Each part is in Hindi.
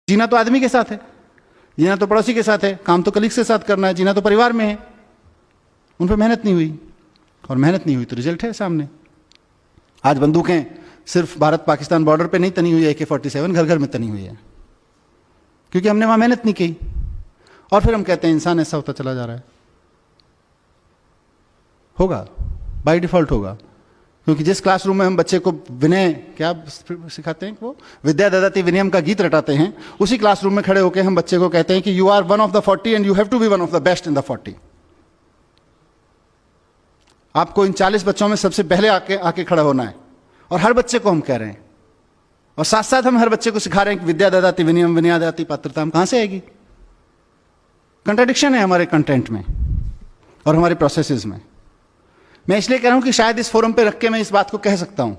जीना तो आदमी के साथ है, जीना तो पड़ोसी के साथ है, काम तो कलीग के साथ करना है, जीना तो परिवार में है। उन पर मेहनत नहीं हुई, और मेहनत नहीं हुई तो रिजल्ट है सामने। आज बंदूकें सिर्फ भारत पाकिस्तान बॉर्डर पे नहीं तनी हुई है, AK-47 घर घर में तनी हुई है, क्योंकि हमने वहां मेहनत नहीं की। और फिर हम कहते हैं इंसान ऐसा होता चला जा रहा है। होगा, बाय डिफॉल्ट होगा, क्योंकि जिस क्लासरूम में हम बच्चे को विनय क्या सिखाते हैं, वो विद्या ददाति विनयम का गीत रटाते हैं, उसी क्लासरूम में खड़े होकर हम बच्चे को कहते हैं कि you are one of the 40 and you have to be one of the best in the 40। आपको इन 40 बच्चों में सबसे पहले आके खड़ा होना है, और हर बच्चे को हम कह रहे हैं, और साथ साथ हम हर बच्चे को सिखा रहे हैं कि विद्या ददाति विनयम विनया ददाति पात्रता कहां से आएगी। कंट्राडिक्शन है हमारे कंटेंट में और हमारे प्रोसेसेस में। मैं इसलिए कह रहा हूं कि शायद इस फोरम पे रख के मैं इस बात को कह सकता हूं।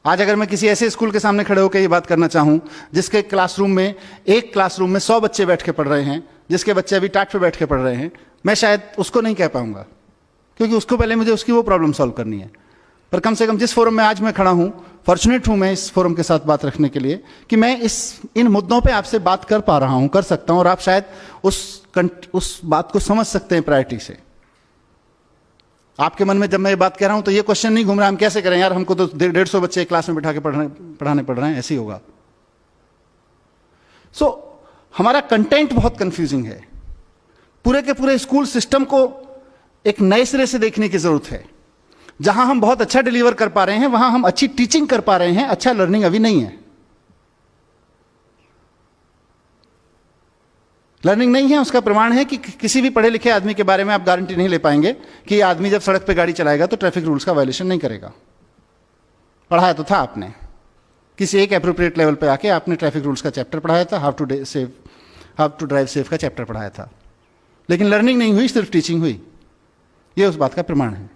आज अगर मैं किसी ऐसे स्कूल के सामने खड़े होकर ये बात करना चाहूं जिसके क्लासरूम में, एक क्लासरूम में 100 बच्चे बैठ के पढ़ रहे हैं, जिसके बच्चे अभी टाट पे बैठ के पढ़ रहे हैं, मैं शायद उसको नहीं कह पाऊंगा, क्योंकि उसको पहले मुझे उसकी वो प्रॉब्लम सॉल्व करनी है। पर कम से कम जिस फोरम में आज मैं खड़ा हूं, फॉर्चुनेट हूं मैं इस फोरम के साथ बात रखने के लिए कि मैं इन मुद्दों पे आपसे बात कर पा रहा हूं, कर सकता हूं, और आप शायद उस बात को समझ सकते हैं प्रायोरिटी से। आपके मन में जब मैं ये बात कह रहा हूं तो ये क्वेश्चन नहीं घूम रहा हम कैसे करें यार, हमको तो 150 बच्चे क्लास में बिठा के पढ़ाने पड़ रहे हैं, ऐसे ही होगा। हमारा कंटेंट बहुत कंफ्यूजिंग है। पूरे के पूरे स्कूल सिस्टम को एक नए सिरे से देखने की जरूरत है। जहां हम बहुत अच्छा डिलीवर कर पा रहे हैं, वहां हम अच्छी टीचिंग कर पा रहे हैं, अच्छा लर्निंग अभी नहीं है। लर्निंग नहीं है, उसका प्रमाण है कि किसी भी पढ़े लिखे आदमी के बारे में आप गारंटी नहीं ले पाएंगे कि ये आदमी जब सड़क पे गाड़ी चलाएगा तो ट्रैफिक रूल्स का वायलेशन नहीं करेगा। पढ़ाया तो था आपने, किसी एक एप्रोप्रिएट लेवल पे आके आपने ट्रैफिक रूल्स का चैप्टर पढ़ाया था, हाउ टू ड्राइव सेफ का चैप्टर पढ़ाया था, लेकिन लर्निंग नहीं हुई, सिर्फ टीचिंग हुई। ये उस बात का प्रमाण है।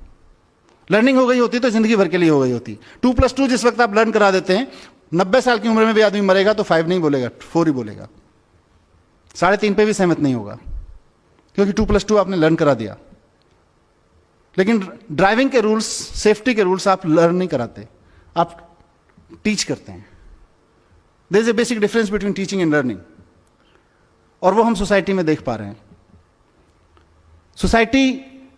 लर्निंग हो गई होती तो जिंदगी भर के लिए हो गई होती। 2+2 जिस वक्त आप लर्न करा देते हैं, 90 साल की उम्र में भी आदमी मरेगा तो 5 नहीं बोलेगा, 4 ही बोलेगा, 3.5 पे भी सहमत नहीं होगा, क्योंकि 2+2 आपने लर्न करा दिया। लेकिन ड्राइविंग के रूल्स, सेफ्टी के रूल्स आप लर्न नहीं कराते, आप टीच करते हैं। There is a basic difference between teaching and learning, और वो हम सोसाइटी में देख पा रहे हैं। सोसाइटी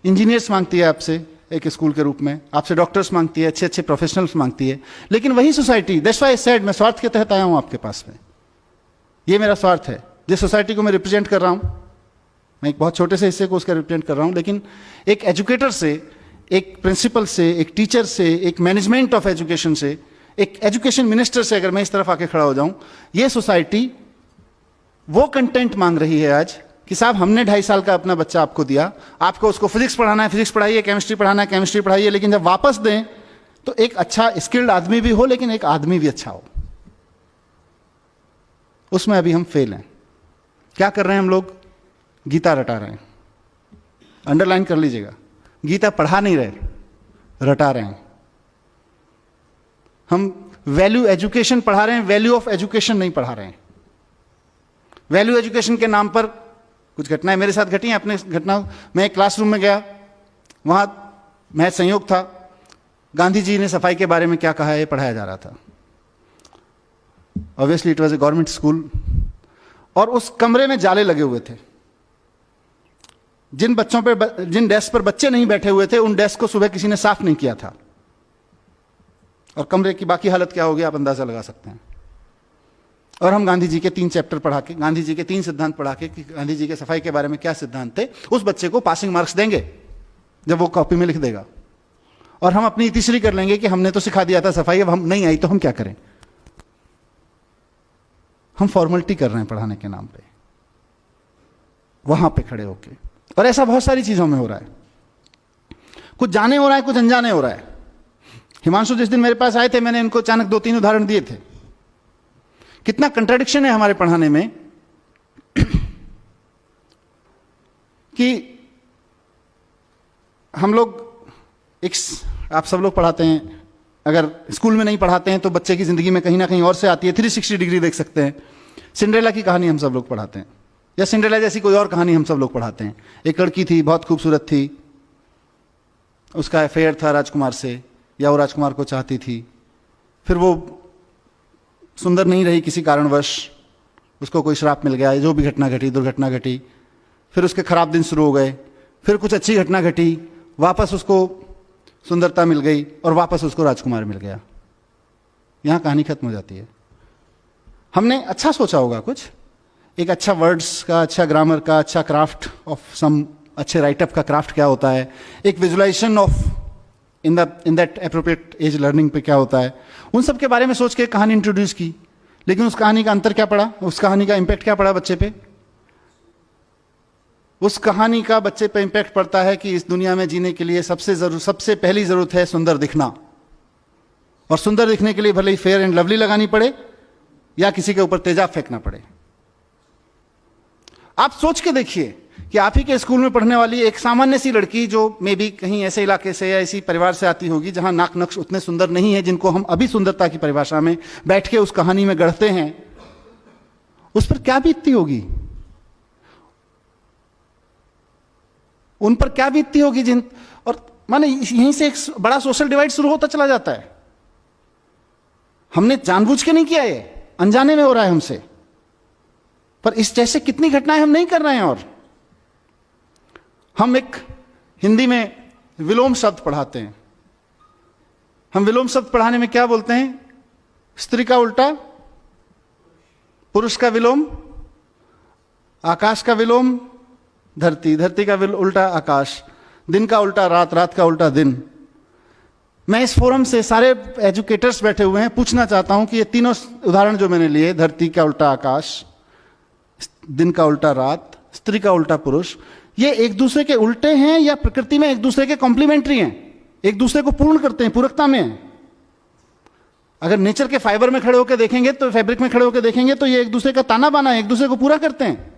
इंजीनियर्स मांगती है आपसे एक स्कूल के रूप में, आपसे डॉक्टर्स मांगती है, अच्छे अच्छे प्रोफेशनल्स मांगती है, लेकिन वही society, that's why I said, मैं स्वार्थ के तहत आया हूं आपके पास में, ये मेरा स्वार्थ है। जिस सोसाइटी को मैं रिप्रेजेंट कर रहा हूं, मैं एक बहुत छोटे से हिस्से को उसका रिप्रेजेंट कर रहा हूं, लेकिन एक एजुकेटर से, एक प्रिंसिपल से, एक टीचर से, एक मैनेजमेंट ऑफ एजुकेशन से, एक एजुकेशन मिनिस्टर से अगर मैं इस तरफ आके खड़ा हो जाऊं, ये सोसाइटी वो कंटेंट मांग रही है आज कि साहब हमने 2.5 साल का अपना बच्चा आपको दिया, आपको उसको फिजिक्स पढ़ाना है, फिजिक्स पढ़ाइए, केमिस्ट्री पढ़ाना है, केमिस्ट्री पढ़ाइए, लेकिन जब वापस दें तो एक अच्छा स्किल्ड आदमी भी हो, लेकिन एक आदमी भी अच्छा हो। उसमें अभी हम फेल हैं। क्या कर रहे हैं हम लोग? गीता रटा रहे हैं। अंडरलाइन कर लीजिएगा, गीता पढ़ा नहीं रहे, रटा रहे हैं। हम वैल्यू एजुकेशन पढ़ा रहे हैं, वैल्यू ऑफ एजुकेशन नहीं पढ़ा रहे हैं। वैल्यू एजुकेशन के नाम पर कुछ घटनाएं मेरे साथ घटी हैं। अपने घटना, मैं एक क्लासरूम में गया, वहां मैं संयोग था, गांधी जी ने सफाई के बारे में क्या कहा है ये पढ़ाया जा रहा था। Obviously it was a government school, और उस कमरे में जाले लगे हुए थे। जिन डेस्क पर बच्चे नहीं बैठे हुए थे, उन डेस्क को सुबह किसी ने साफ नहीं किया था, और कमरे की बाकी हालत क्या होगी आप अंदाजा लगा सकते हैं। और हम गांधी जी के 3 चैप्टर पढ़ा के, गांधी जी के 3 सिद्धांत पढ़ा के कि गांधी जी के सफाई के बारे में क्या सिद्धांत थे, उस बच्चे को पासिंग मार्क्स देंगे जब वो कॉपी में लिख देगा, और हम अपनी तीसरी कर लेंगे कि हमने तो सिखा दिया था सफाई, अब हम नहीं आई तो हम क्या करें। हम फॉर्मेलिटी कर रहे हैं पढ़ाने के नाम पे, वहां पे खड़े होके। और ऐसा बहुत सारी चीजों में हो रहा है, कुछ जाने हो रहा है, कुछ अनजाने हो रहा है। हिमांशु जिस दिन मेरे पास आए थे, मैंने इनको अचानक 2-3 उदाहरण दिए थे। कितना कंट्राडिक्शन है हमारे पढ़ाने में कि हम लोग आप सब लोग पढ़ाते हैं, अगर स्कूल में नहीं पढ़ाते हैं तो बच्चे की जिंदगी में कहीं ना कहीं और से आती है। 360 डिग्री देख सकते हैं। सिंड्रेला की कहानी हम सब लोग पढ़ाते हैं, या सिंड्रेला जैसी कोई और कहानी हम सब लोग पढ़ाते हैं। एक लड़की थी, बहुत खूबसूरत थी, उसका अफेयर था राजकुमार से, या वो राजकुमार को चाहती थी, फिर वो सुंदर नहीं रही किसी कारणवश, उसको कोई श्राप मिल गया, जो भी घटना घटी, दुर्घटना घटी, फिर उसके खराब दिन शुरू हो गए, फिर कुछ अच्छी घटना घटी, वापस उसको सुंदरता मिल गई और वापस उसको राजकुमार मिल गया। यहां कहानी खत्म हो जाती है। हमने अच्छा सोचा होगा, कुछ एक अच्छा वर्ड्स का, अच्छा ग्रामर का, अच्छा क्राफ्ट ऑफ सम, अच्छे राइटअप का क्राफ्ट क्या होता है, एक visualization of in that appropriate as learning पे क्या होता है, उन सब के बारे में सोच के कहानी इंट्रोड्यूस की। लेकिन उस कहानी का अंतर क्या पड़ा, उस कहानी का इंपैक्ट क्या पड़ा बच्चे पे? उस कहानी का बच्चे पे इंपैक्ट पड़ता है कि इस दुनिया में जीने के लिए सबसे पहली जरूरत है सुंदर दिखना, और सुंदर दिखने के लिए भले ही फेयर एंड लवली लगानी पड़े या किसी के ऊपर तेजाब फेंकना पड़े। आप सोच के देखिए कि आप ही के स्कूल में पढ़ने वाली एक सामान्य सी लड़की, जो मे बी कहीं ऐसे इलाके से या ऐसी परिवार से आती होगी जहां नाक नक्श उतने सुंदर नहीं है जिनको हम अभी सुंदरता की परिभाषा में बैठ के उस कहानी में गढ़ते हैं, उस पर क्या बीतती होगी, उन पर क्या बीतती होगी और माने यहीं से एक बड़ा सोशल डिवाइड शुरू होता चला जाता है। हमने जानबूझ के नहीं किया, ये अनजाने में हो रहा है हमसे, पर इस जैसे कितनी घटनाएं हम नहीं कर रहे हैं। और हम एक हिंदी में विलोम शब्द पढ़ाते हैं। हम विलोम शब्द पढ़ाने में क्या बोलते हैं? स्त्री का उल्टा पुरुष का विलोम, आकाश का विलोम धरती, धरती का उल्टा आकाश, दिन का उल्टा रात, रात का उल्टा दिन। मैं इस फोरम से सारे एजुकेटर्स बैठे हुए हैं, पूछना चाहता हूं कि ये तीनों उदाहरण जो मैंने लिए, धरती का उल्टा आकाश, दिन का उल्टा रात, स्त्री का उल्टा पुरुष, ये एक दूसरे के उल्टे हैं या प्रकृति में एक दूसरे के कॉम्प्लीमेंट्री हैं, एक दूसरे को पूर्ण करते हैं, पूरकता में हैं? अगर नेचर के फाइबर में खड़े होकर देखेंगे, तो फैब्रिक में खड़े होकर देखेंगे तो ये एक दूसरे का ताना बाना है, एक दूसरे को पूरा करते हैं।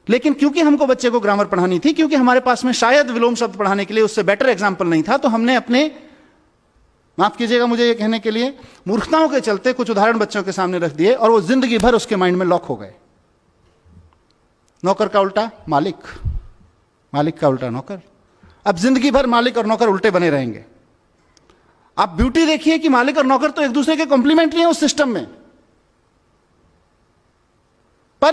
लेकिन क्योंकि हमको बच्चे को ग्रामर पढ़ानी थी, क्योंकि हमारे पास में शायद विलोम शब्द पढ़ाने के लिए उससे बेटर एग्जाम्पल नहीं था, तो हमने अपने, माफ कीजिएगा मुझे ये कहने के लिए, मूर्खताओं के चलते कुछ उदाहरण बच्चों के सामने रख दिए और वो जिंदगी भर उसके माइंड में लॉक हो गए। नौकर का उल्टा मालिक, मालिक का उल्टा नौकर। अब जिंदगी भर मालिक और नौकर उल्टे बने रहेंगे। आप ब्यूटी देखिए कि मालिक और नौकर तो एक दूसरे के कॉम्प्लीमेंट्री हैं उस सिस्टम में, पर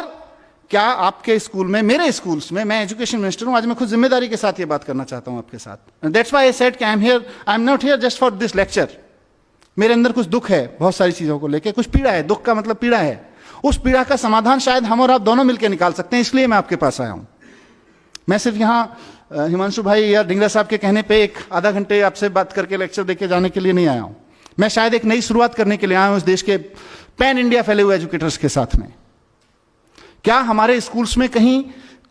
क्या आपके स्कूल में, मेरे स्कूल्स में, मैं एजुकेशन मिनिस्टर हूं, आज मैं खुद जिम्मेदारी के साथ ये बात करना चाहता हूं आपके साथ। दैट्स व्हाई आई सेड कि I am not here just for this lecture. मेरे अंदर कुछ दुख है बहुत सारी चीजों को लेकर, कुछ पीड़ा है, दुख का मतलब पीड़ा है। उस पीड़ा का समाधान शायद हम और आप दोनों मिलकर निकाल सकते हैं, इसलिए मैं आपके पास आया हूं। मैं सिर्फ यहां हिमांशु भाई या डिंगरा साहब के कहने पे एक आधा घंटे आपसे बात करके लेक्चर देके जाने के लिए नहीं आया हूं। मैं शायद एक नई शुरुआत करने के लिए आया हूं इस देश के पैन इंडिया फैले हुए एजुकेटर्स के साथ में। क्या हमारे स्कूल्स में कहीं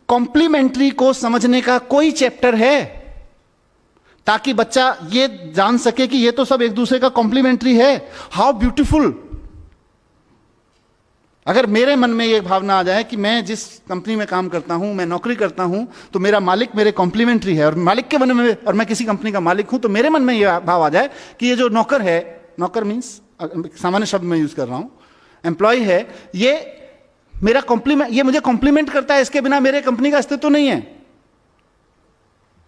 कॉम्प्लीमेंट्री को समझने का कोई चैप्टर है, ताकि बच्चा ये जान सके कि ये तो सब एक दूसरे का कॉम्प्लीमेंट्री है? How beautiful. अगर मेरे मन में ये भावना आ जाए कि मैं जिस कंपनी में काम करता हूं, मैं नौकरी करता हूं, तो मेरा मालिक मेरे कॉम्प्लीमेंट्री है, और मालिक के मन में, और मैं किसी कंपनी का मालिक हूं, तो मेरे मन में ये भाव आ जाए कि ये जो नौकर है, नौकर मीन्स सामान्य शब्द में यूज कर रहा हूं, एम्प्लॉय है, ये मेरा कॉम्प्लीमेंट, ये मुझे कॉम्प्लीमेंट करता है, इसके बिना मेरे कंपनी का अस्तित्व नहीं है,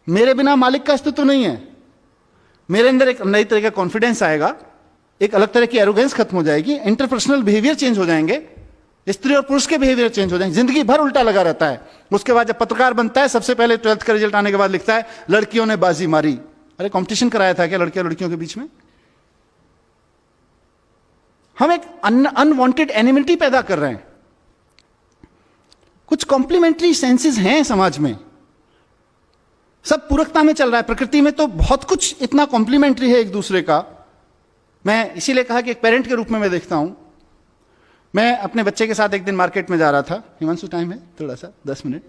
मेरे बिना मालिक का अस्तित्व नहीं है। मेरे अंदर एक नई तरह का कॉन्फिडेंस आएगा, एक अलग तरह की एरोगेंस खत्म हो जाएगी, इंटरपर्सनल बिहेवियर चेंज हो जाएंगे, स्त्री और पुरुष के बिहेवियर चेंज हो जाएंगे। जिंदगी भर उल्टा लगा रहता है। उसके बाद जब पत्रकार बनता है, सबसे पहले 12th का रिजल्ट आने के बाद लिखता है लड़कियों ने बाजी मारी। अरे कंपटीशन कराया था क्या लड़कियां लड़कियों के बीच में? हम एक अनवांटेड एनिमिटी पैदा कर रहे हैं। कुछ कॉम्प्लीमेंट्री सेंसेस हैं समाज में, सब पूरकता में चल रहा है। प्रकृति में तो बहुत कुछ इतना कॉम्प्लीमेंट्री है एक दूसरे का। मैं इसीलिए कहा कि एक पेरेंट के रूप में मैं देखता हूं। मैं अपने बच्चे के साथ एक दिन मार्केट में जा रहा था। हिमांशु टाइम है थोड़ा सा 10 मिनट।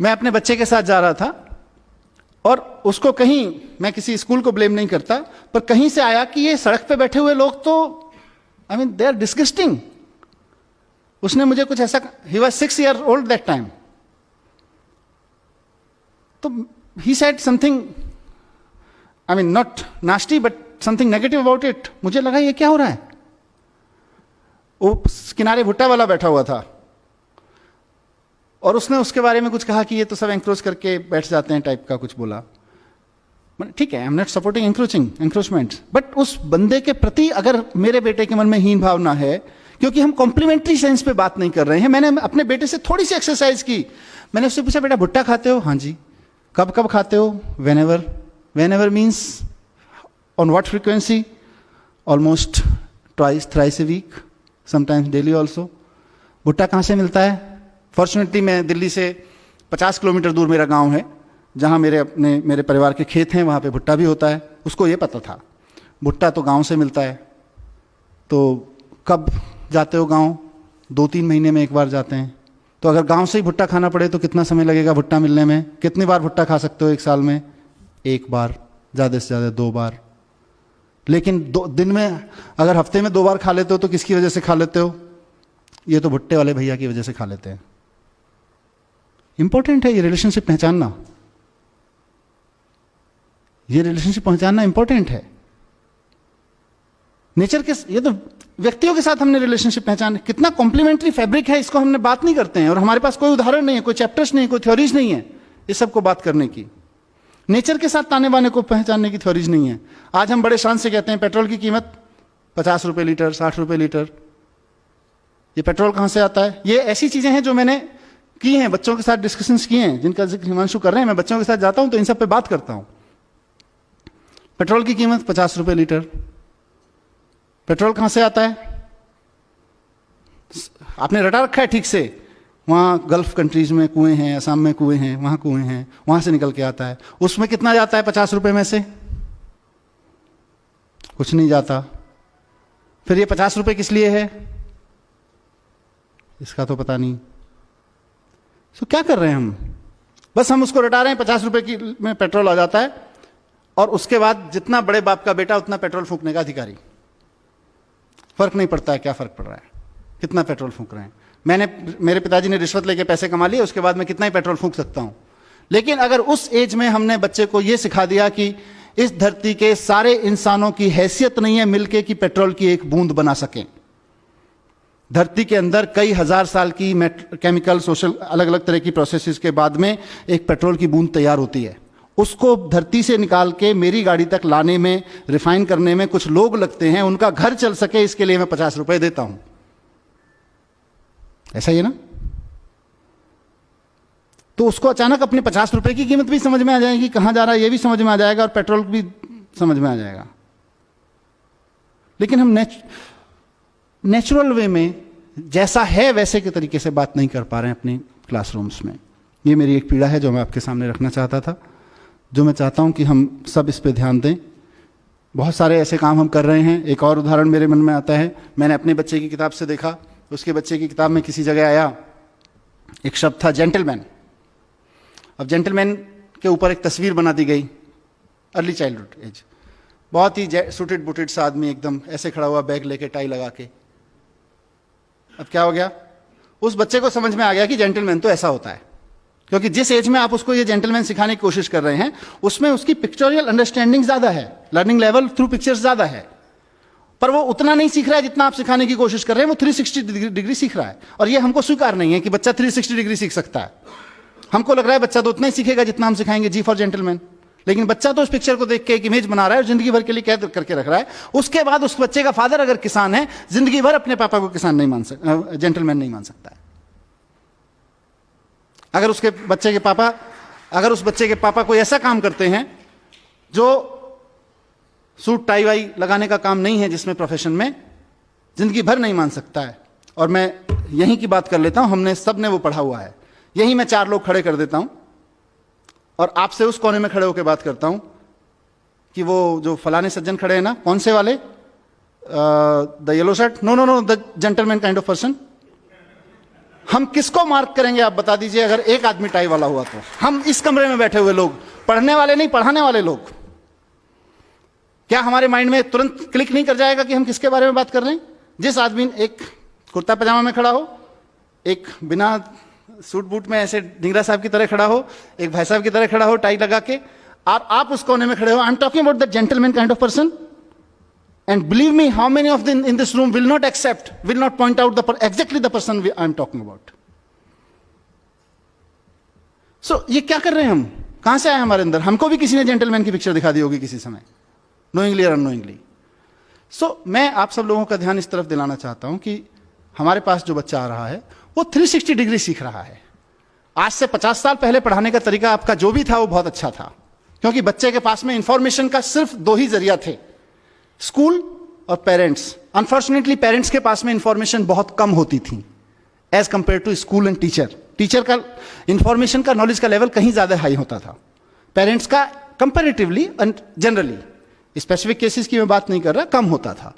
मैं अपने बच्चे के साथ जा रहा था और उसको कहीं, मैं किसी स्कूल को ब्लेम नहीं करता, पर कहीं से आया कि ये सड़क पे बैठे हुए लोग तो I mean they are disgusting. उसने मुझे कुछ ऐसा, he was 6 years old that time, तो he said something, I mean not nasty but something negative about it. मुझे लगा ये क्या हो रहा है। वो किनारे भुट्टा वाला बैठा हुआ था और उसने उसके बारे में कुछ कहा कि ये तो सब एंक्रोच करके बैठ जाते हैं टाइप का कुछ बोला। ठीक है, I am not supporting encroachment, but उस बंदे के प्रति अगर मेरे बेटे के मन में हीन भावना है, क्योंकि हम कॉम्प्लीमेंट्री सेंस पे बात नहीं कर रहे हैं। मैंने अपने बेटे से थोड़ी सी एक्सरसाइज की, मैंने उससे पूछा बेटा भुट्टा खाते हो? हाँ जी। कब कब खाते हो? Whenever. Whenever means on what frequency? Almost twice thrice a week, sometimes daily also. भुट्टा कहाँ से मिलता है? फॉर्चुनेटली मैं दिल्ली से 50 किलोमीटर दूर मेरा गांव है, जहाँ मेरे परिवार के खेत हैं, वहाँ पे भुट्टा भी होता है। उसको ये पता था भुट्टा तो गांव से मिलता है। तो कब जाते हो गांव? 2-3 महीने में एक बार जाते हैं। तो अगर गांव से ही भुट्टा खाना पड़े तो कितना समय लगेगा भुट्टा मिलने में? कितनी बार भुट्टा खा सकते हो एक साल में? 1 बार, ज़्यादा से ज़्यादा 2 बार। लेकिन दिन में अगर हफ्ते में 2 बार खा लेते हो तो किसकी वजह से खा लेते हो? ये तो भुट्टे वाले भैया की वजह से खा लेते हैं। इंपॉर्टेंट है ये रिलेशनशिप पहचानना, ये रिलेशनशिप पहचानना इंपॉर्टेंट है। नेचर के, ये तो व्यक्तियों के साथ हमने रिलेशनशिप पहचान, कितना कॉम्प्लीमेंट्री फैब्रिक है, इसको हमने बात नहीं करते हैं। और हमारे पास कोई उदाहरण नहीं है, कोई चैप्टर्स नहीं है, कोई थ्योरीज नहीं है इस सबको बात करने की। नेचर के साथ ताने बाने को पहचानने की थ्योरीज नहीं है। आज हम बड़े शान से कहते हैं पेट्रोल की कीमत 50 रुपए लीटर, 60 रुपए लीटर। ये पेट्रोल कहाँ से आता है? ये ऐसी चीजें हैं जो मैंने की हैं, बच्चों के साथ डिस्कशंस किए हैं, जिनका जिक्र हिमांशु कर रहे हैं। मैं बच्चों के साथ जाता हूं तो इन सब पे बात करता हूं। पेट्रोल की कीमत 50 रुपए लीटर। पेट्रोल कहां से आता है? आपने रटा रखा है ठीक से, वहां गल्फ कंट्रीज में कुएं हैं, असम में कुएं हैं, वहां कुएं हैं, वहां से निकल के आता है। उसमें कितना जाता है 50 रुपए में से? कुछ नहीं जाता। फिर ये 50 रुपए किस लिए है? इसका तो पता नहीं। तो क्या कर रहे हैं हम? बस हम उसको रटा रहे हैं, 50 रुपए की में पेट्रोल आ जाता है, और उसके बाद जितना बड़े बाप का बेटा उतना पेट्रोल फूंकने का अधिकारी। फर्क नहीं पड़ता है क्या फर्क पड़ रहा है, कितना पेट्रोल फूंक रहे हैं। मेरे पिताजी ने रिश्वत लेके पैसे कमा लिए, उसके बाद मैं कितना ही पेट्रोल फूंक सकता हूं। लेकिन अगर उस एज में हमने बच्चे को यह सिखा दिया कि इस धरती के सारे इंसानों की हैसियत नहीं है मिलके कि पेट्रोल की एक बूंद बना सकें। धरती के अंदर कई हजार साल की केमिकल, सोशल, अलग अलग तरह की प्रोसेसेस के बाद में एक पेट्रोल की बूंद तैयार होती है। उसको धरती से निकाल के मेरी गाड़ी तक लाने में, रिफाइन करने में कुछ लोग लगते हैं, उनका घर चल सके इसके लिए मैं 50 रुपए देता हूं। ऐसा ही है ना? तो उसको अचानक अपने 50 रुपए की कीमत भी समझ में आ जाएगी, कहां जा रहा है ये भी समझ में आ जाएगा, और पेट्रोल भी समझ में आ जाएगा। लेकिन हम नेचुरल वे में जैसा है वैसे के तरीके से बात नहीं कर पा रहे हैं अपने क्लासरूम्स में। ये मेरी एक पीड़ा है जो मैं आपके सामने रखना चाहता था, जो मैं चाहता हूं कि हम सब इस पे ध्यान दें। बहुत सारे ऐसे काम हम कर रहे हैं। एक और उदाहरण मेरे मन में आता है, मैंने अपने बच्चे की किताब से देखा। उसके बच्चे की किताब में किसी जगह आया, एक शब्द था जेंटलमैन। अब जेंटलमैन के ऊपर एक तस्वीर बना दी गई, अर्ली चाइल्डहुड एज, बहुत ही सूटेड बुटेड सा आदमी, एकदम ऐसे खड़ा हुआ, बैग लेके, टाई लगा के। अब क्या हो गया? उस बच्चे को समझ में आ गया कि जेंटलमैन तो ऐसा होता है, क्योंकि जिस एज में आप उसको ये जेंटलमैन सिखाने की कोशिश कर रहे हैं उसमें उसकी पिक्चोरियल अंडरस्टैंडिंग ज्यादा है, लर्निंग लेवल थ्रू पिक्चर्स ज्यादा है, पर वो उतना नहीं सीख रहा है जितना आप सिखाने की कोशिश कर रहे हैं। वो 360 डिग्री सीख रहा है, और ये हमको स्वीकार नहीं है कि बच्चा 360 डिग्री सीख सकता है। हमको लग रहा है बच्चा तो उतना ही सीखेगा जितना हम सिखाएंगे जी फॉर जेंटलमैन। लेकिन बच्चा तो उस पिक्चर को देख के एक इमेज बना रहा है और जिंदगी भर के लिए कैद करके रख रहा है। उसके बाद उस बच्चे का फादर अगर किसान है, जिंदगी भर अपने पापा को किसान नहीं मान सकता, जेंटलमैन नहीं मान सकता है। अगर उस बच्चे के पापा कोई ऐसा काम करते हैं जो सूट टाई वाई लगाने का काम नहीं है, जिसमें प्रोफेशन में, जिंदगी भर नहीं मान सकता है। और मैं यहीं की बात कर लेता हूं, हमने सब ने वो पढ़ा हुआ है। यहीं मैं 4 लोग खड़े कर देता हूं और आपसे उस कोने में खड़े होकर बात करता हूं कि वो जो फलाने सज्जन खड़े हैं ना, कौन से वाले, the yellow shirt, no, the gentleman kind of person. हम किसको मार्क करेंगे आप बता दीजिए? अगर एक आदमी टाई वाला हुआ तो हम इस कमरे में बैठे हुए लोग, पढ़ने वाले नहीं, पढ़ाने वाले लोग, क्या हमारे माइंड में तुरंत क्लिक नहीं कर जाएगा कि हम किसके बारे में बात कर रहे हैं? जिस आदमी एक कुर्ता पजामा में खड़ा हो, एक बिना सूट बूट में ऐसे ढिंगरा साहब की तरह खड़ा हो, एक भाई साहब की तरह खड़ा हो टाई लगा के, और आप उस कोने में खड़े हो। I am talking about the gentleman kind of person. And believe me, how many of them in this room will not accept, will not point out exactly the person I am talking about. So, ये क्या कर रहे हैं हम? कहां से आए हमारे अंदर? हमको भी किसी ने जेंटलमैन की पिक्चर दिखा दी होगी किसी समय, नोइंगली और अननोइंगली। सो मैं आप सब लोगों का ध्यान इस तरफ दिलाना चाहता हूं कि हमारे पास जो बच्चा आ रहा है वो 360 डिग्री सीख रहा है। आज से 50 साल पहले पढ़ाने का तरीका आपका जो भी था वो बहुत अच्छा था, क्योंकि बच्चे के पास में इंफॉर्मेशन का सिर्फ दो ही जरिया थे, स्कूल और पेरेंट्स। अनफॉर्चुनेटली पेरेंट्स के पास में इंफॉर्मेशन बहुत कम होती थी as compare to school and teacher. Teacher का इंफॉर्मेशन का, नॉलेज का लेवल कहीं ज्यादा हाई होता था, पेरेंट्स का comparatively and generally, specific cases की मैं बात नहीं कर रहा, कम होता था।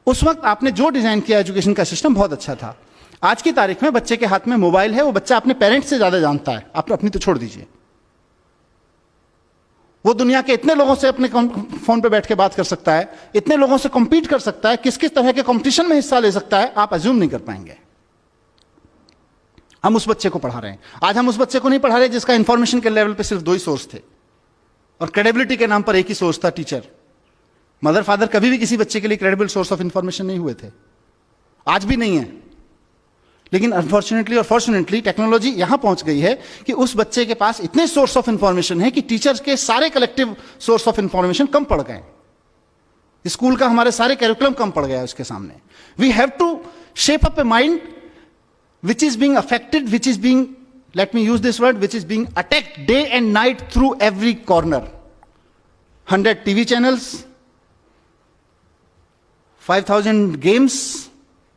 उस वक्त आपने जो डिजाइन किया एजुकेशन का सिस्टम बहुत अच्छा था। आज की तारीख में बच्चे के हाथ में मोबाइल है, वो बच्चा अपने पेरेंट्स से ज्यादा जानता है, आप अपनी तो छोड़ दीजिए। वो दुनिया के इतने लोगों से अपने फोन पे बैठ के बात कर सकता है, इतने लोगों से कॉम्पीट कर सकता है, किस किस तरह के कॉम्पिटिशन में हिस्सा ले सकता है, आप अज्यूम नहीं कर पाएंगे। हम उस बच्चे को पढ़ा रहे हैं। आज हम उस बच्चे को नहीं पढ़ा रहे जिसका इंफॉर्मेशन के लेवल पे सिर्फ दो ही सोर्स थे, और क्रेडिबिलिटी के नाम पर एक ही सोर्स था, टीचर। मदर फादर कभी भी किसी बच्चे के लिए क्रेडिबल सोर्स ऑफ इंफॉर्मेशन नहीं हुए थे, आज भी नहीं है। लेकिन अनफॉर्चुनेटली और फॉर्चुनेटली टेक्नोलॉजी यहां पहुंच गई है कि उस बच्चे के पास इतने सोर्स ऑफ इंफॉर्मेशन है कि टीचर्स के सारे कलेक्टिव सोर्स ऑफ इंफॉर्मेशन कम पड़ गए। स्कूल का हमारे सारे कैरिकुलम कम पड़ गया है उसके सामने। We have to shape up a mind which is being affected, which is being, let me use this word, which is being attacked day and night through every corner. 100 TV channels, 5,000 games,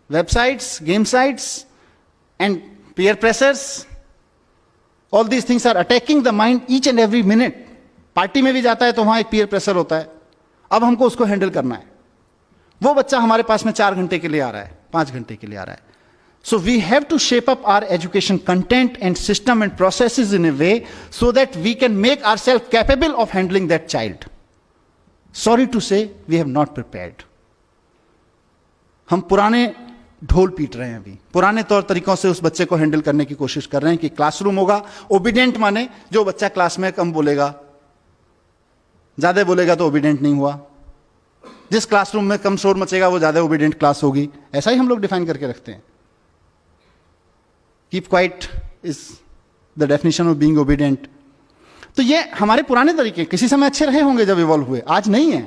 websites, game sites, and peer pressures. All these things are attacking the mind each and every minute. Party में भी जाता है तो वहां एक peer pressure होता है, अब हमको उसको हैंडल करना है। वो बच्चा हमारे पास में 4 घंटे के लिए आ रहा है, 5 घंटे के लिए आ रहा है। So we have to shape up our education content and system and processes in a way so that we can make ourselves capable of handling that child. Sorry to say, we have not prepared. हम पुराने ढोल पीट रहे हैं अभी, पुराने तौर तरीकों से उस बच्चे को हैंडल करने की कोशिश कर रहे हैं कि क्लासरूम होगा, ओबीडियंट माने जो बच्चा क्लास में कम बोलेगा, ज्यादा बोलेगा तो ओबीडियंट नहीं हुआ, जिस क्लासरूम में कम शोर मचेगा वो ज्यादा ओबीडियंट क्लास होगी। ऐसा ही हम लोग डिफाइन करके रखते हैं। Keep quiet is the definition of being obedient. तो ये हमारे पुराने तरीके किसी समय अच्छे रहे होंगे जब इवॉल्व हुए, आज नहीं है।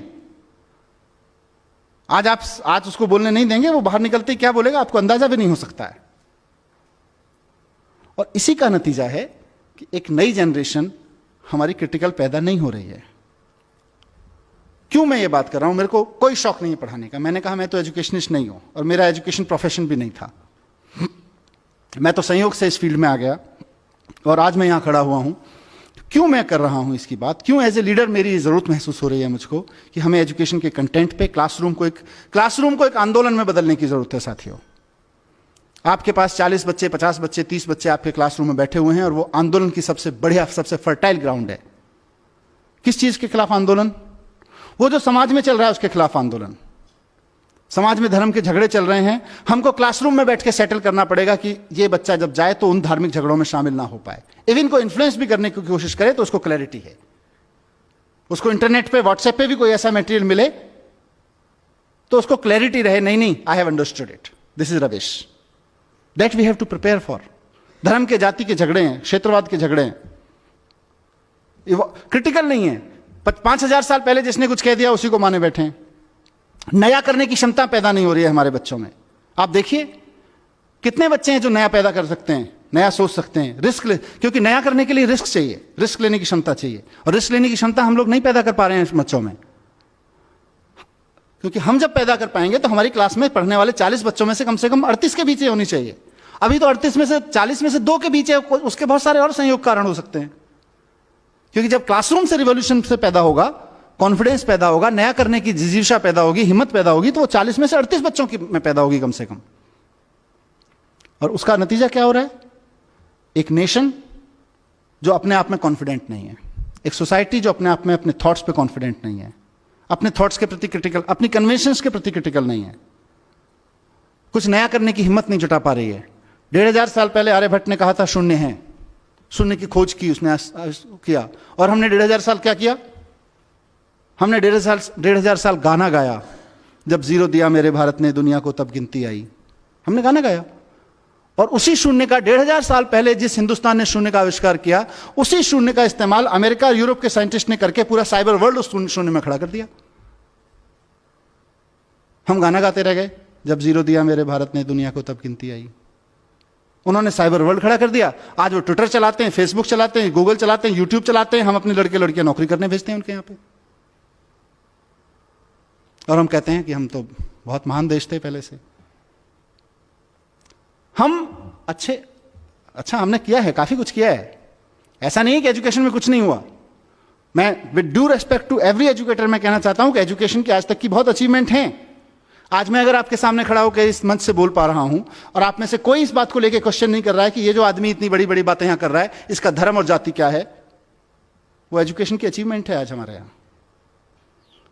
आज उसको बोलने नहीं देंगे, वो बाहर निकलते ही क्या बोलेगा आपको अंदाजा भी नहीं हो सकता है। और इसी का नतीजा है कि एक नई जनरेशन हमारी क्रिटिकल पैदा नहीं हो रही है। क्यों मैं ये बात कर रहा हूं? मेरे को कोई शौक नहीं है पढ़ाने का। मैंने कहा मैं तो एजुकेशनिस्ट नहीं हूं और मेरा एजुकेशन प्रोफेशन भी नहीं था। मैं तो संयोग से इस फील्ड में आ गया और आज मैं यहां खड़ा हुआ हूं। क्यों मैं कर रहा हूं इसकी बात? क्यों एज ए लीडर मेरी जरूरत महसूस हो रही है मुझको कि हमें एजुकेशन के कंटेंट पे क्लासरूम को एक आंदोलन में बदलने की जरूरत है। साथियों, आपके पास 40 बच्चे, 50 बच्चे, 30 बच्चे आपके क्लासरूम में बैठे हुए हैं और वो आंदोलन की सबसे बढ़िया, सबसे फर्टाइल ग्राउंड है। किस चीज के खिलाफ आंदोलन? वो जो समाज में चल रहा है उसके खिलाफ आंदोलन। समाज में धर्म के झगड़े चल रहे हैं, हमको क्लासरूम में बैठ के सेटल करना पड़ेगा कि ये बच्चा जब जाए तो उन धार्मिक झगड़ों में शामिल ना हो पाए। इवन को इन्फ्लुएंस भी करने की कोशिश करे तो उसको क्लैरिटी है, उसको इंटरनेट पे, व्हाट्सएप पे भी कोई ऐसा मटेरियल मिले तो उसको क्लैरिटी रहे, नहीं I have understood it, this is rubbish. That we have to prepare for. धर्म के, जाति के झगड़े हैं, क्षेत्रवाद के झगड़े हैं, क्रिटिकल नहीं है। 5000 साल पहले जिसने कुछ कह दिया उसी को माने बैठे हैं। नया करने की क्षमता पैदा नहीं हो रही है हमारे बच्चों में। आप देखिए कितने बच्चे हैं जो नया पैदा कर सकते हैं, नया सोच सकते हैं, क्योंकि नया करने के लिए रिस्क चाहिए, रिस्क लेने की क्षमता चाहिए, और रिस्क लेने की क्षमता हम लोग नहीं पैदा कर पा रहे हैं बच्चों में। क्योंकि हम जब पैदा कर पाएंगे तो हमारी क्लास में पढ़ने वाले 40 बच्चों में से कम 38 के बीच होनी चाहिए। अभी तो 38 में से 40 में से 2 के बीच है। उसके बहुत सारे और संयोग कारण हो सकते हैं। क्योंकि जब क्लासरूम से रिवॉल्यूशन से पैदा होगा, कॉन्फिडेंस पैदा होगा, नया करने की जिजीशा पैदा होगी, हिम्मत पैदा होगी, तो वो 40 में से 38 बच्चों की में पैदा होगी कम से कम। और उसका नतीजा क्या हो रहा है? एक नेशन जो अपने आप में कॉन्फिडेंट नहीं है, एक सोसाइटी जो अपने आप में अपने थॉट्स पे कॉन्फिडेंट नहीं है, अपने थॉट्स के प्रति क्रिटिकल, अपनी कन्वेंशंस के प्रति क्रिटिकल नहीं है, कुछ नया करने की हिम्मत नहीं जुटा पा रही है। 1500 साल पहले आर्यभट्ट ने कहा था शून्य है, शून्य की खोज की उसने किया, और हमने 1500 साल क्या किया? हमने 1500 साल गाना गाया, जब जीरो दिया मेरे भारत ने दुनिया को तब गिनती आई। हमने गाना गाया, और उसी शून्य का 1500 साल पहले जिस हिंदुस्तान ने शून्य का आविष्कार किया, उसी शून्य का इस्तेमाल अमेरिका और यूरोप के साइंटिस्ट ने करके पूरा साइबर वर्ल्ड उस शून्य में खड़ा कर दिया। हम गाना गाते रह गए, जब जीरो दिया मेरे भारत ने दुनिया को तब गिनती आई। उन्होंने साइबर वर्ल्ड खड़ा कर दिया। आज वो ट्विटर चलाते हैं, फेसबुक चलाते हैं, गूगल चलाते हैं, यूट्यूब चलाते हैं। हम अपने लड़के लड़कियां नौकरी करने भेजते हैं उनके यहाँ पे, और हम कहते हैं कि हम तो बहुत महान देश थे पहले से। हम अच्छा हमने किया है, काफी कुछ किया है। ऐसा नहीं है कि एजुकेशन में कुछ नहीं हुआ। मैं with due respect to every educator मैं कहना चाहता हूं कि एजुकेशन की आज तक की बहुत अचीवमेंट हैं। आज मैं अगर आपके सामने खड़ा होकर इस मंच से बोल पा रहा हूं और आप में से कोई इस बात को लेकर क्वेश्चन नहीं कर रहा है कि ये जो आदमी इतनी बड़ी बड़ी बातें यहां कर रहा है इसका धर्म और जाति क्या है, वो एजुकेशन की अचीवमेंट है आज हमारे यहां।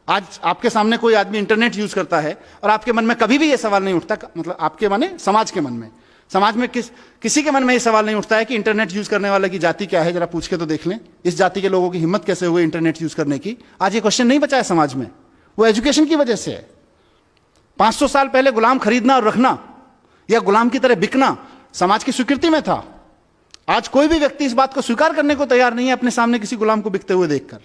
आज आपके सामने कोई आदमी इंटरनेट यूज करता है और आपके मन में कभी भी यह सवाल नहीं उठता, मतलब आपके माने समाज के मन में, समाज में किसी के मन में यह सवाल नहीं उठता है कि इंटरनेट यूज करने वाले की जाति क्या है, जरा पूछ के तो देख लें। इस जाति के लोगों की हिम्मत कैसे हुई इंटरनेट यूज करने की। आज ये क्वेश्चन नहीं बचा है समाज में, वो एजुकेशन की वजह से है। 500 साल पहले गुलाम खरीदना और रखना या गुलाम की तरह बिकना समाज की स्वीकृति में था। आज कोई भी व्यक्ति इस बात को स्वीकार करने को तैयार नहीं है अपने सामने किसी गुलाम को बिकते हुए देखकर।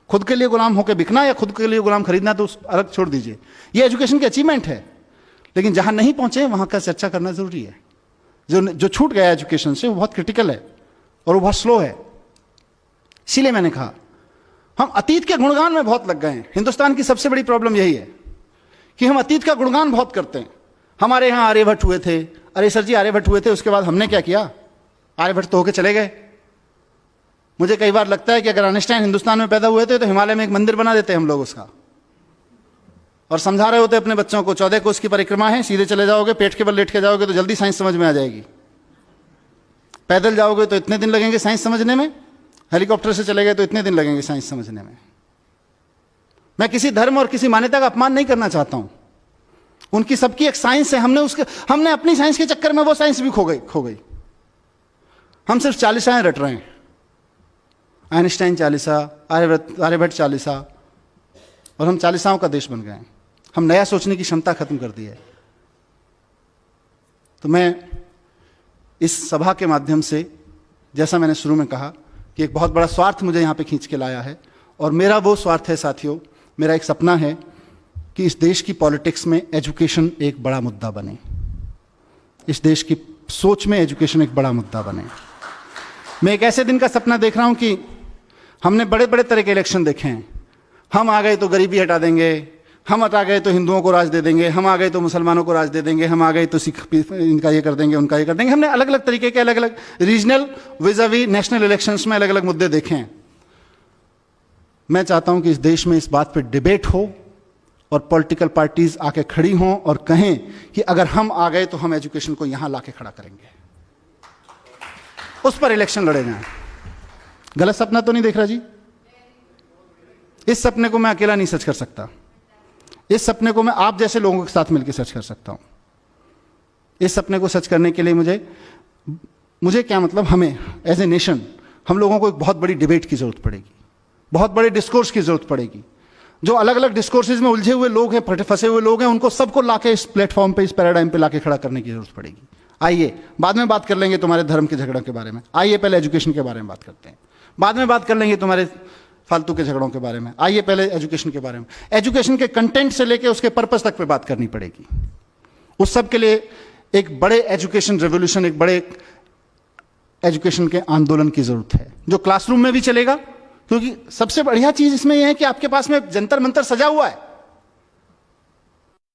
खुद के लिए गुलाम होकर बिकना या खुद के लिए गुलाम खरीदना तो अलग छोड़ दीजिए, ये एजुकेशन की अचीवमेंट है। लेकिन जहां नहीं पहुंचे वहां का चर्चा करना जरूरी है। जो छूट गया एजुकेशन से वो बहुत क्रिटिकल है और वो बहुत स्लो है। इसीलिए मैंने कहा हम अतीत के गुणगान में बहुत लग गए हैं। हिंदुस्तान की सबसे बड़ी प्रॉब्लम यही है कि हम अतीत का गुणगान बहुत करते हैं। हमारे यहां आर्यभट्ट हुए थे, अरे सर जी आर्यभट्ट हुए थे, उसके बाद हमने क्या किया? आर्यभट्ट तो होके चले गए। मुझे कई बार लगता है कि अगर आइंस्टाइन हिंदुस्तान में पैदा हुए थे तो हिमालय में एक मंदिर बना देते हम लोग उसका, और समझा रहे होते अपने बच्चों को 14 कोस की परिक्रमा है, सीधे चले जाओगे, पेट के बल लेट के जाओगे तो जल्दी साइंस समझ में आ जाएगी। पैदल जाओगे तो इतने दिन लगेंगे साइंस समझने में, हेलीकॉप्टर से चले गए तो इतने दिन लगेंगे साइंस समझने में। मैं किसी धर्म और किसी मान्यता का अपमान नहीं करना चाहता हूं, उनकी सबकी एक साइंस है। हमने अपनी साइंस के चक्कर में वो साइंस भी खो गई। हम सिर्फ चालीसाएं रट रहे हैं, आइंस्टाइन चालीसा, आर्यभट्ट चालीसा, और हम चालीसाओं का देश बन गए हैं। हम नया सोचने की क्षमता खत्म कर दी है। तो मैं इस सभा के माध्यम से, जैसा मैंने शुरू में कहा कि एक बहुत बड़ा स्वार्थ मुझे यहां पे खींच के लाया है, और मेरा वो स्वार्थ है साथियों, मेरा एक सपना है कि इस देश की पॉलिटिक्स में एजुकेशन एक बड़ा मुद्दा बने। इस देश की सोच में एजुकेशन एक बड़ा मुद्दा बने। मैं एक ऐसे दिन का सपना देख रहा हूं कि हमने बड़े बड़े तरह के इलेक्शन देखे हैं। हम आ गए तो गरीबी हटा देंगे, हम हटा गए तो हिंदुओं को राज दे देंगे, हम आ गए तो मुसलमानों को राज दे देंगे, हम आ गए तो सिख इनका ये कर देंगे, उनका ये कर देंगे। हमने अलग अलग तरीके के अलग अलग रीजनल विज़ावी नेशनल इलेक्शंस में अलग अलग मुद्दे देखे हैं। मैं चाहता हूं कि इस देश में इस बात पर डिबेट हो और पॉलिटिकल पार्टीज आके खड़ी हों और कहें कि अगर हम आ गए तो हम एजुकेशन को यहां लाके खड़ा करेंगे, उस पर इलेक्शन लड़े जाएं। गलत सपना तो नहीं देख रहा जी? इस सपने को मैं अकेला नहीं सच कर सकता। इस सपने को मैं आप जैसे लोगों के साथ मिलकर सच कर सकता हूं। इस सपने को सच करने के लिए मुझे क्या मतलब, हमें एज ए नेशन हम लोगों को एक बहुत बड़ी डिबेट की जरूरत पड़ेगी, बहुत बड़े डिस्कोर्स की जरूरत पड़ेगी। जो अलग अलग डिस्कोर्सेज में उलझे हुए लोग हैं, फंसे हुए लोग हैं, उनको सबको लाके इस प्लेटफॉर्म पे, इस पैराडाइम पे लाके खड़ा करने की जरूरत पड़ेगी। आइए बाद में बात कर लेंगे तुम्हारे धर्म के झगड़ों के बारे में, आइए पहले एजुकेशन के बारे में बात करते हैं। बाद में बात कर लेंगे तुम्हारे फालतू के झगड़ों के बारे में, आइए पहले एजुकेशन के बारे में। एजुकेशन के कंटेंट से लेके उसके पर्पस तक पे बात करनी पड़ेगी। उस सब के लिए एक बड़े एजुकेशन रेवोल्यूशन, एक बड़े एजुकेशन के आंदोलन की जरूरत है, जो क्लासरूम में भी चलेगा। क्योंकि सबसे बढ़िया चीज इसमें यह है कि आपके पास में जंतर मंतर सजा हुआ है।